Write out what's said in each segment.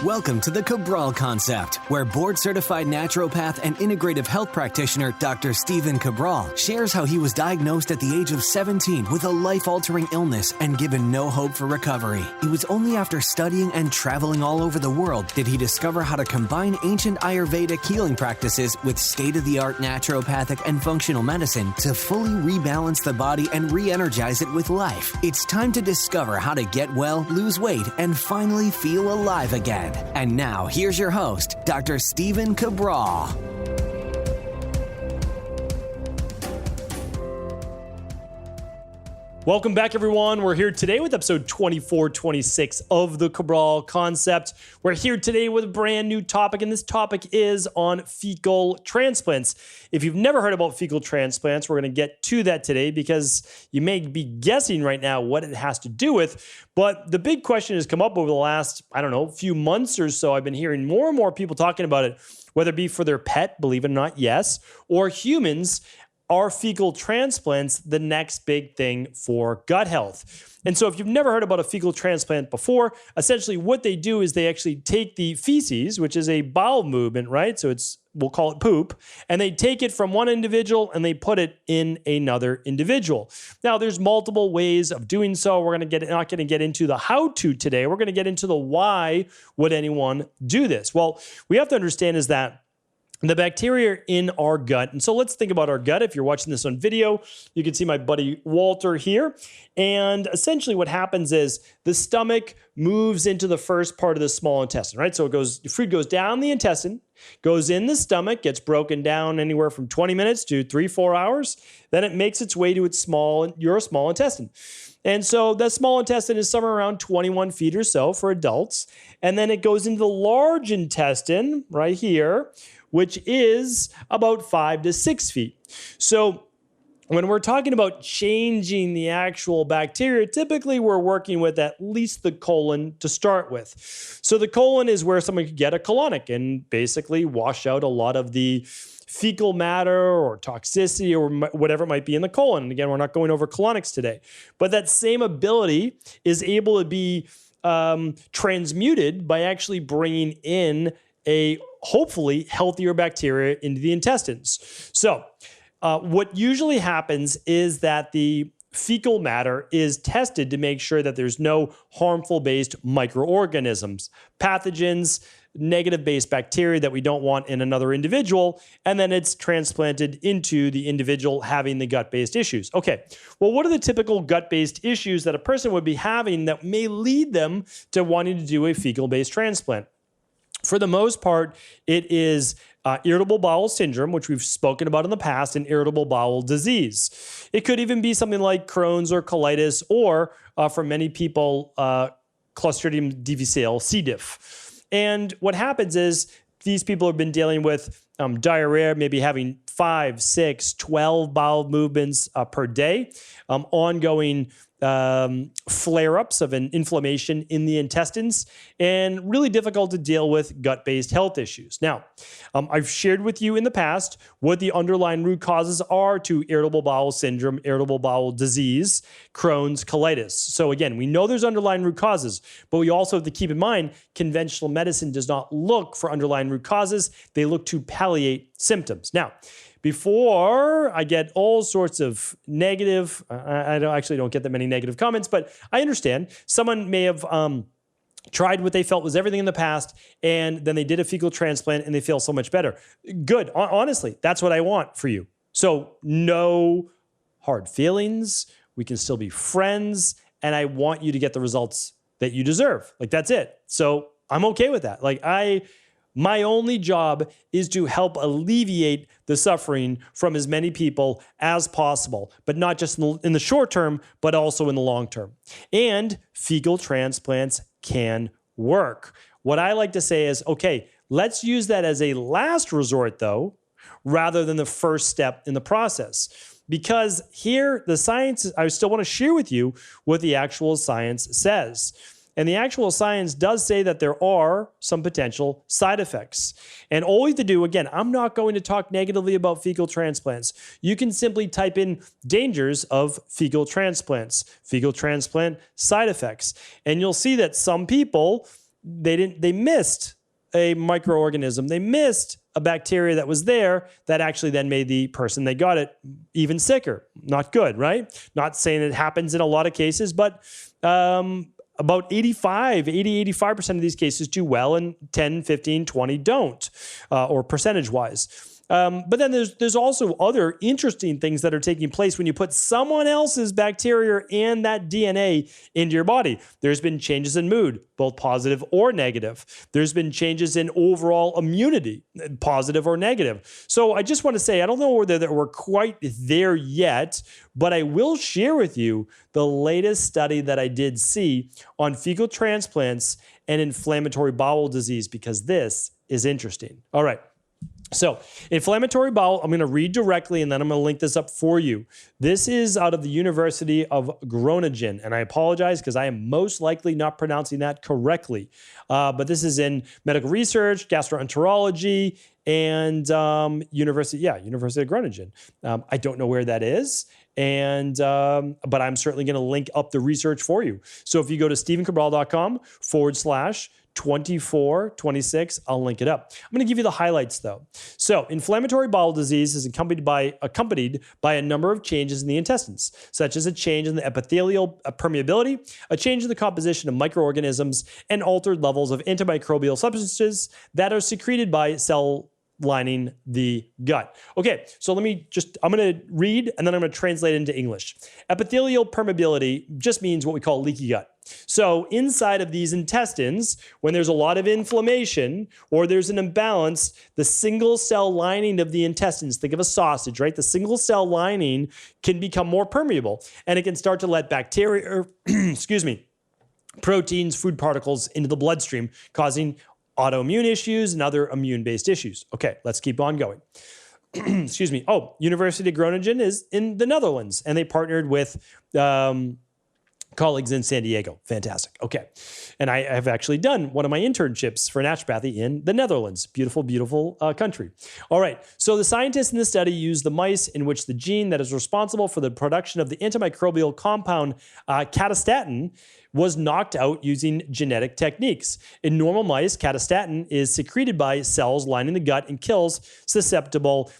Welcome to the Cabral Concept, where board-certified naturopath and integrative health practitioner Dr. Stephen Cabral shares how he was diagnosed at the age of 17 with a life-altering illness and given no hope for recovery. It was only after studying and traveling all over the world did he discover how to combine ancient Ayurvedic healing practices with state-of-the-art naturopathic and functional medicine to fully rebalance the body and re-energize it with life. It's time to discover how to get well, lose weight, and finally feel alive again. And now, here's your host, Dr. Stephen Cabral. Welcome back, everyone. We're here today with episode 2426 of the Cabral Concept. We're here today with a brand new topic, and this topic is on fecal transplants. If you've never heard about fecal transplants, we're going to get to that today because you may be guessing right now what it has to do with. But the big question has come up over the last, few months or so. I've been hearing more and more people talking about it, whether it be for their pet, believe it or not, yes, or humans. Are fecal transplants the next big thing for gut health? And so if you've never heard about a fecal transplant before, essentially what they do is they actually take the feces, which is a bowel movement, right? So we'll call it poop, and they take it from one individual and they put it in another individual. Now, there's multiple ways of doing so. We're not going to get into the how-to today. We're going to get into the why would anyone do this? Well, we have to understand is that the bacteria in our gut. And so let's think about our gut. If you're watching this on video, you can see my buddy Walter here. And essentially what happens is the stomach moves into the first part of the small intestine, right? So food goes down the intestine, goes in the stomach, gets broken down anywhere from 20 minutes to 3-4 hours. Then it makes its way to your small intestine. And so that small intestine is somewhere around 21 feet or so for adults. And then it goes into the large intestine right here, which is about 5 to 6 feet. So when we're talking about changing the actual bacteria, typically we're working with at least the colon to start with. So the colon is where someone could get a colonic and basically wash out a lot of the fecal matter or toxicity or whatever might be in the colon. And again, we're not going over colonics today. But that same ability is able to be transmuted by actually bringing in a hopefully healthier bacteria into the intestines. So what usually happens is that the fecal matter is tested to make sure that there's no harmful based microorganisms, pathogens, negative based bacteria that we don't want in another individual, and then it's transplanted into the individual having the gut-based issues. Okay, well, what are the typical gut-based issues that a person would be having that may lead them to wanting to do a fecal-based transplant? For the most part, it is irritable bowel syndrome, which we've spoken about in the past, and irritable bowel disease. It could even be something like Crohn's or colitis, or for many people, Clostridium difficile, C. diff. And what happens is these people have been dealing with diarrhea, maybe having 5, 6, 12 bowel movements per day, ongoing flare-ups of an inflammation in the intestines, and really difficult to deal with gut-based health issues. Now, I've shared with you in the past what the underlying root causes are to irritable bowel syndrome, irritable bowel disease, Crohn's, colitis. So again, we know there's underlying root causes, but we also have to keep in mind conventional medicine does not look for underlying root causes. They look to palliate symptoms. Now, before I get all sorts of negative, I don't get that many negative comments, but I understand someone may have tried what they felt was everything in the past, and then they did a fecal transplant and they feel so much better. Good. Honestly, that's what I want for you. So no hard feelings. We can still be friends, and I want you to get the results that you deserve. Like, that's it. So I'm okay with that. My only job is to help alleviate the suffering from as many people as possible, but not just in the short term, but also in the long term. And fecal transplants can work. What I like to say is, okay, let's use that as a last resort, though, rather than the first step in the process. Because here, the science, I still want to share with you what the actual science says. And the actual science does say that there are some potential side effects. And all you have to do, again, I'm not going to talk negatively about fecal transplants. You can simply type in dangers of fecal transplants, fecal transplant side effects. And you'll see that some people they missed a microorganism. They missed a bacteria that was there that actually then made the person they got it even sicker. Not good, right? Not saying it happens in a lot of cases, but about 85% of these cases do well, and 10, 15, 20 don't, or percentage-wise. But then there's also other interesting things that are taking place when you put someone else's bacteria and that DNA into your body. There's been changes in mood, both positive or negative. There's been changes in overall immunity, positive or negative. So I just want to say, I don't know whether we're quite there yet, but I will share with you the latest study that I did see on fecal transplants and inflammatory bowel disease, because this is interesting. All right. So inflammatory bowel, I'm going to read directly and then I'm going to link this up for you. This is out of the University of Groningen, and I apologize because I am most likely not pronouncing that correctly. But this is in medical research, gastroenterology, and University of Groningen. I don't know where that is. But I'm certainly going to link up the research for you. So if you go to stephencabral.com/2426, I'll link it up. I'm going to give you the highlights though. So inflammatory bowel disease is accompanied by a number of changes in the intestines, such as a change in the epithelial permeability, a change in the composition of microorganisms, and altered levels of antimicrobial substances that are secreted by cell lining the gut. Okay, so I'm going to read and then I'm going to translate into English. Epithelial permeability just means what we call leaky gut. So inside of these intestines, when there's a lot of inflammation or there's an imbalance, the single cell lining of the intestines, think of a sausage, right? The single cell lining can become more permeable and it can start to let bacteria, proteins, food particles into the bloodstream, causing autoimmune issues and other immune-based issues. Okay, let's keep on going. University of Groningen is in the Netherlands, and they partnered with colleagues in San Diego. Fantastic. Okay. And I have actually done one of my internships for naturopathy in the Netherlands. Beautiful, beautiful country. All right. So the scientists in this study used the mice in which the gene that is responsible for the production of the antimicrobial compound catastatin was knocked out using genetic techniques. In normal mice, catastatin is secreted by cells lining the gut and kills susceptible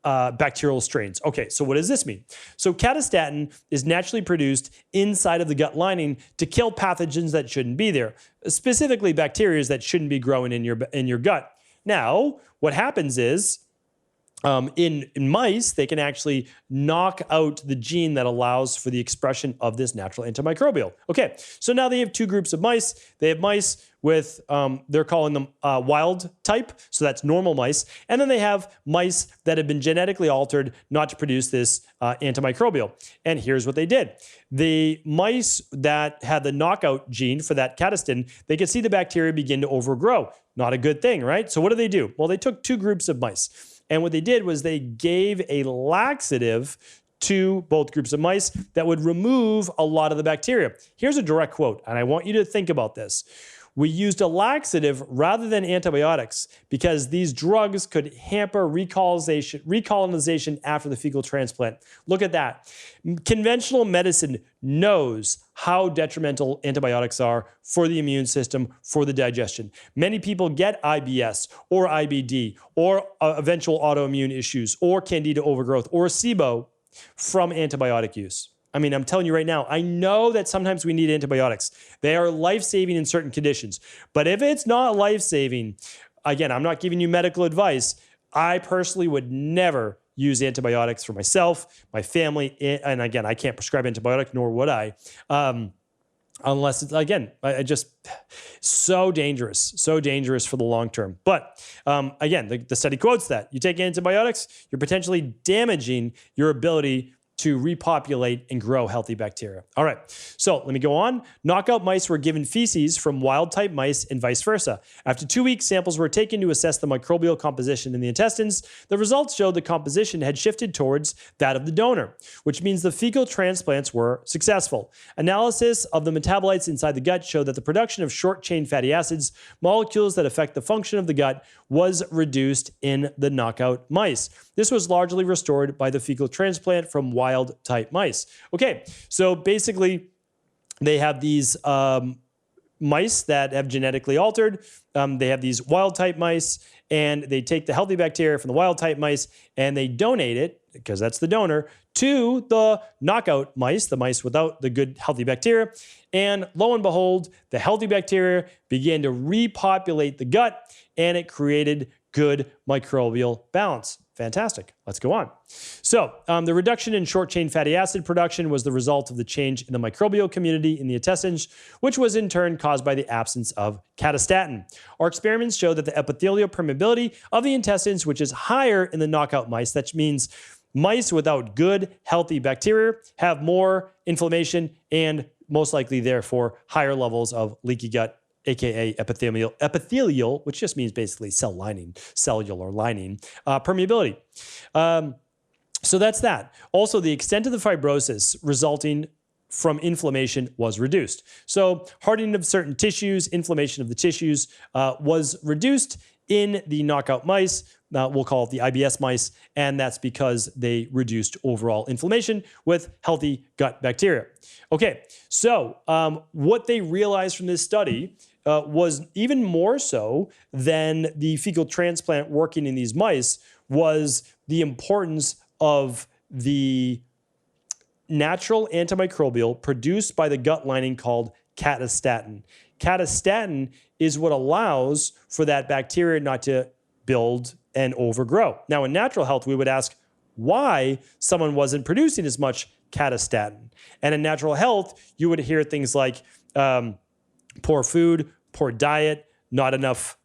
bacterial strains. Okay, so what does this mean? So catastatin is naturally produced inside of the gut lining to kill pathogens that shouldn't be there, specifically bacteria that shouldn't be growing in your gut. Now, what happens is, in mice, they can actually knock out the gene that allows for the expression of this natural antimicrobial. Okay, so now they have two groups of mice. They have mice with, they're calling them wild type, so that's normal mice. And then they have mice that have been genetically altered not to produce this antimicrobial. And here's what they did. The mice that had the knockout gene for that catastatin, they could see the bacteria begin to overgrow. Not a good thing, right? So what do? Well, they took two groups of mice. And what they did was they gave a laxative to both groups of mice that would remove a lot of the bacteria. Here's a direct quote, and I want you to think about this. We used a laxative rather than antibiotics because these drugs could hamper recolonization after the fecal transplant. Look at that. Conventional medicine knows how detrimental antibiotics are for the immune system, for the digestion. Many people get IBS or IBD or eventual autoimmune issues or candida overgrowth or SIBO from antibiotic use. I mean, I'm telling you right now, I know that sometimes we need antibiotics. They are life-saving in certain conditions. But if it's not life-saving, again, I'm not giving you medical advice. I personally would never use antibiotics for myself, my family, and again, I can't prescribe antibiotic, nor would I, unless it's, again, so dangerous for the long term. But again, the study quotes that. You take antibiotics, you're potentially damaging your ability to repopulate and grow healthy bacteria. All right, so let me go on. Knockout mice were given feces from wild-type mice and vice versa. After 2 weeks, samples were taken to assess the microbial composition in the intestines. The results showed the composition had shifted towards that of the donor, which means the fecal transplants were successful. Analysis of the metabolites inside the gut showed that the production of short-chain fatty acids, molecules that affect the function of the gut, was reduced in the knockout mice. This was largely restored by the fecal transplant from wild-type mice. Okay, so basically they have these mice that have genetically altered. They have these wild type mice, and they take the healthy bacteria from the wild type mice and they donate it, because that's the donor, to the knockout mice, the mice without the good healthy bacteria. And lo and behold, the healthy bacteria began to repopulate the gut, and it created good microbial balance. Fantastic. Let's go on. So the reduction in short-chain fatty acid production was the result of the change in the microbial community in the intestines, which was in turn caused by the absence of catastatin. Our experiments show that the epithelial permeability of the intestines, which is higher in the knockout mice, that means mice without good, healthy bacteria, have more inflammation and most likely, therefore, higher levels of leaky gut, aka epithelial, which just means basically cell lining, cellular lining, permeability. So that's that. Also, the extent of the fibrosis resulting from inflammation was reduced. So hardening of certain tissues, inflammation of the tissues was reduced in the knockout mice. We'll call it the IBS mice, and that's because they reduced overall inflammation with healthy gut bacteria. Okay, so what they realized from this study was even more so than the fecal transplant working in these mice was the importance of the natural antimicrobial produced by the gut lining called catastatin. Catastatin is what allows for that bacteria not to build and overgrow. Now, in natural health, we would ask why someone wasn't producing as much catastatin. And in natural health, you would hear things like poor food, poor diet, not enough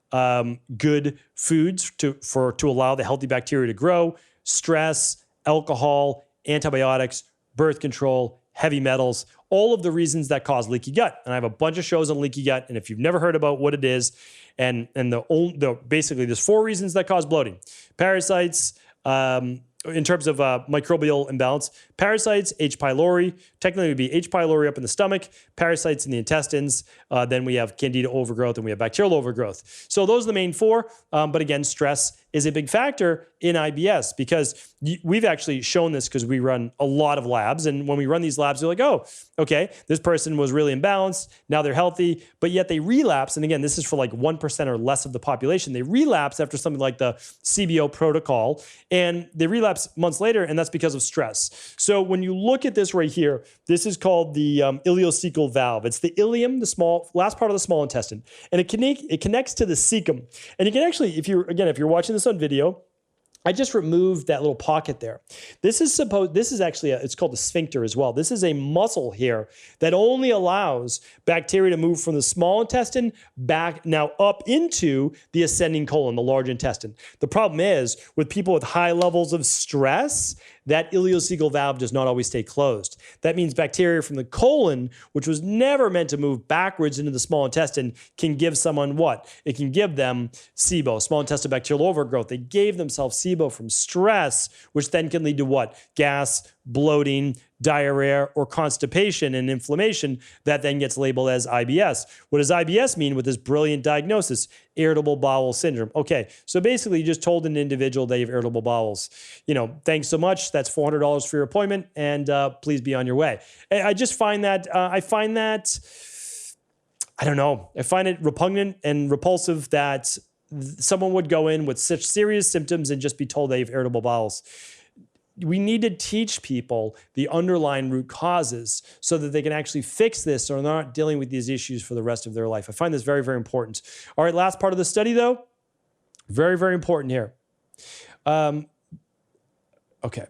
good foods to allow the healthy bacteria to grow, stress, alcohol, antibiotics, birth control, heavy metals, all of the reasons that cause leaky gut. And I have a bunch of shows on leaky gut. And if you've never heard about what it is, and basically there's 4 reasons that cause bloating: parasites, in terms of microbial imbalance, parasites, H. pylori, technically it would be H. pylori up in the stomach, parasites in the intestines, then we have candida overgrowth, and we have bacterial overgrowth. So those are the main 4, but again, stress is a big factor in IBS because we've actually shown this because we run a lot of labs, and when we run these labs, they're like, oh, okay, this person was really imbalanced, now they're healthy, but yet they relapse, and again, this is for like 1% or less of the population, they relapse after something like the CBO protocol, and they relapse months later, and that's because of stress. So when you look at this right here, this is called the ileocecal valve. It's the ileum, the last part of the small intestine, and it connects to the cecum. And you can actually, if you're watching this on video, I just removed that little pocket there. This is actually, it's called the sphincter as well. This is a muscle here that only allows bacteria to move from the small intestine back now up into the ascending colon, the large intestine. The problem is with people with high levels of stress, that ileocecal valve does not always stay closed. That means bacteria from the colon, which was never meant to move backwards into the small intestine, can give someone what? It can give them SIBO, small intestinal bacterial overgrowth. They gave themselves SIBO from stress, which then can lead to what? Gas, bloating, diarrhea, or constipation and inflammation that then gets labeled as IBS. What does IBS mean with this brilliant diagnosis? Irritable bowel syndrome. Okay, so basically you just told an individual they have irritable bowels. Thanks so much. That's $400 for your appointment, and please be on your way. I just find that, I find it repugnant and repulsive that someone would go in with such serious symptoms and just be told they have irritable bowels. We need to teach people the underlying root causes so that they can actually fix this or they're not dealing with these issues for the rest of their life. I find this very, very important. All right, last part of the study, though. Very, very important here. Okay.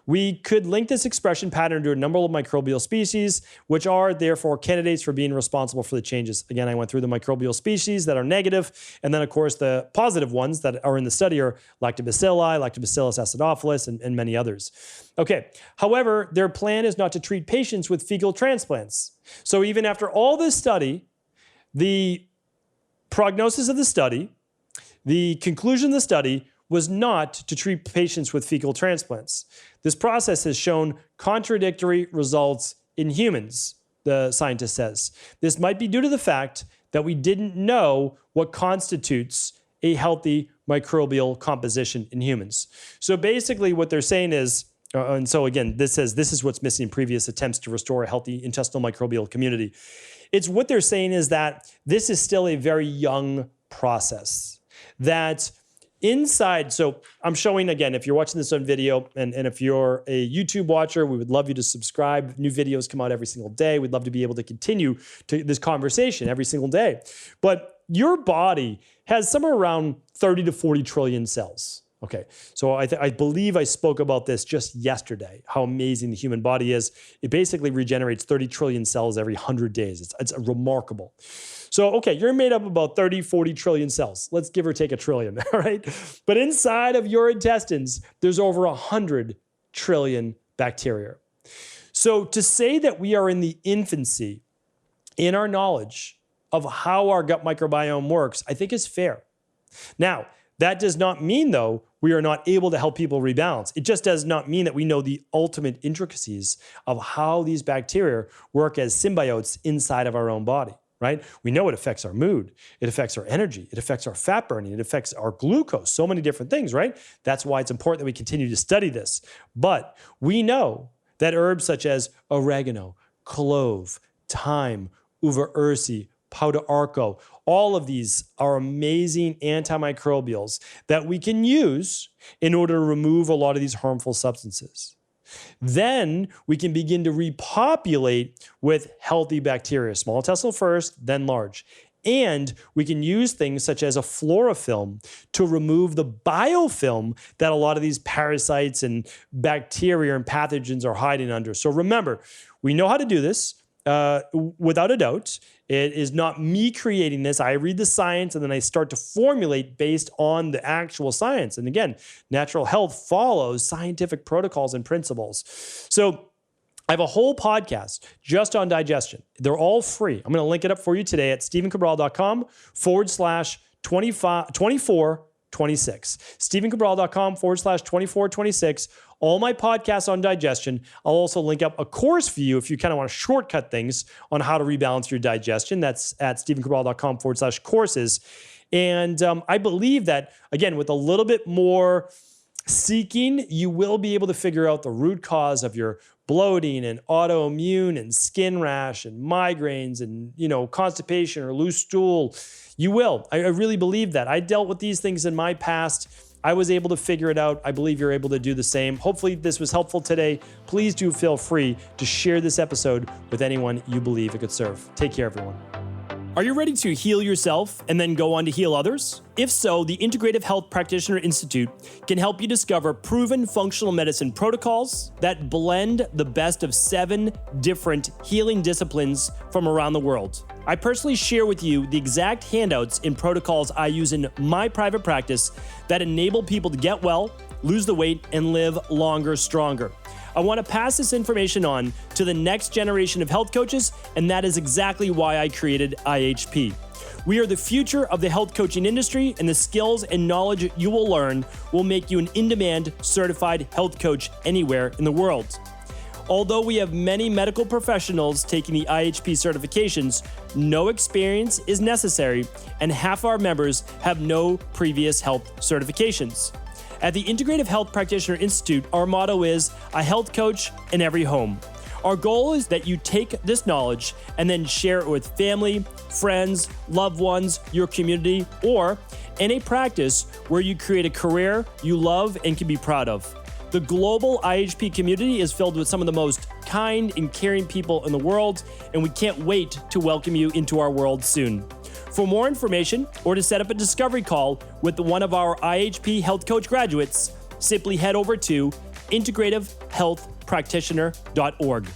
We could link this expression pattern to a number of microbial species, which are therefore candidates for being responsible for the changes. Again, I went through the microbial species that are negative, and then, of course, the positive ones that are in the study are lactobacilli, Lactobacillus acidophilus, and many others. Okay, however, their plan is not to treat patients with fecal transplants. So even after all this study, the prognosis of the study, the conclusion of the study was not to treat patients with fecal transplants. This process has shown contradictory results in humans, the scientist says. This might be due to the fact that we didn't know what constitutes a healthy microbial composition in humans. So basically what they're saying is, and so again, this is what's missing in previous attempts to restore a healthy intestinal microbial community. it's what they're saying is that this is still a very young process. That inside, so I'm showing again, if you're watching this on video and if you're a YouTube watcher, we would love you to subscribe. New videos come out every single day. We'd love to be able to continue this conversation every single day. But your body has somewhere around 30 to 40 trillion cells. Okay, so I believe I spoke about this just yesterday, how amazing the human body is. It basically regenerates 30 trillion cells every 100 days. It's remarkable. So, okay, you're made up of about 30, 40 trillion cells. Let's give or take a trillion, all right? But inside of your intestines, there's over 100 trillion bacteria. So to say that we are in the infancy in our knowledge of how our gut microbiome works, I think is fair. Now, that does not mean, though, we are not able to help people rebalance. It just does not mean that we know the ultimate intricacies of how these bacteria work as symbiotes inside of our own body, right? We know it affects our mood. It affects our energy. It affects our fat burning. It affects our glucose, so many different things, right? That's why it's important that we continue to study this. But we know that herbs such as oregano, clove, thyme, uva ursi, pau d'arco, all of these are amazing antimicrobials that we can use in order to remove a lot of these harmful substances. Then we can begin to repopulate with healthy bacteria, small intestinal first, then large. And we can use things such as a florafilm to remove the biofilm that a lot of these parasites and bacteria and pathogens are hiding under. So remember, we know how to do this without a doubt. It is not me creating this. I read the science and then I start to formulate based on the actual science. And again, natural health follows scientific protocols and principles. So I have a whole podcast just on digestion. They're all free. I'm going to link it up for you today at stephencabral.com/2426. stephencabral.com/2426. All my podcasts on digestion. I'll also link up a course for you if you kind of want to shortcut things on how to rebalance your digestion. That's at stephencabral.com/courses. And I believe that, again, with a little bit more seeking, you will be able to figure out the root cause of your bloating and autoimmune and skin rash and migraines and, constipation or loose stool. You will. I really believe that. I dealt with these things in my past. I was able to figure it out. I believe you're able to do the same. Hopefully this was helpful today. Please do feel free to share this episode with anyone you believe it could serve. Take care, everyone. Are you ready to heal yourself and then go on to heal others? If so, the Integrative Health Practitioner Institute can help you discover proven functional medicine protocols that blend the best of 7 different healing disciplines from around the world. I personally share with you the exact handouts and protocols I use in my private practice that enable people to get well, lose the weight, and live longer, stronger. I want to pass this information on to the next generation of health coaches, and that is exactly why I created IHP. We are the future of the health coaching industry, and the skills and knowledge you will learn will make you an in-demand certified health coach anywhere in the world. Although we have many medical professionals taking the IHP certifications, no experience is necessary, and half our members have no previous health certifications. At the Integrative Health Practitioner Institute, our motto is a health coach in every home. Our goal is that you take this knowledge and then share it with family, friends, loved ones, your community, or in a practice where you create a career you love and can be proud of. The global IHP community is filled with some of the most kind and caring people in the world, and we can't wait to welcome you into our world soon. For more information or to set up a discovery call with one of our IHP Health Coach graduates, simply head over to integrativehealthpractitioner.org.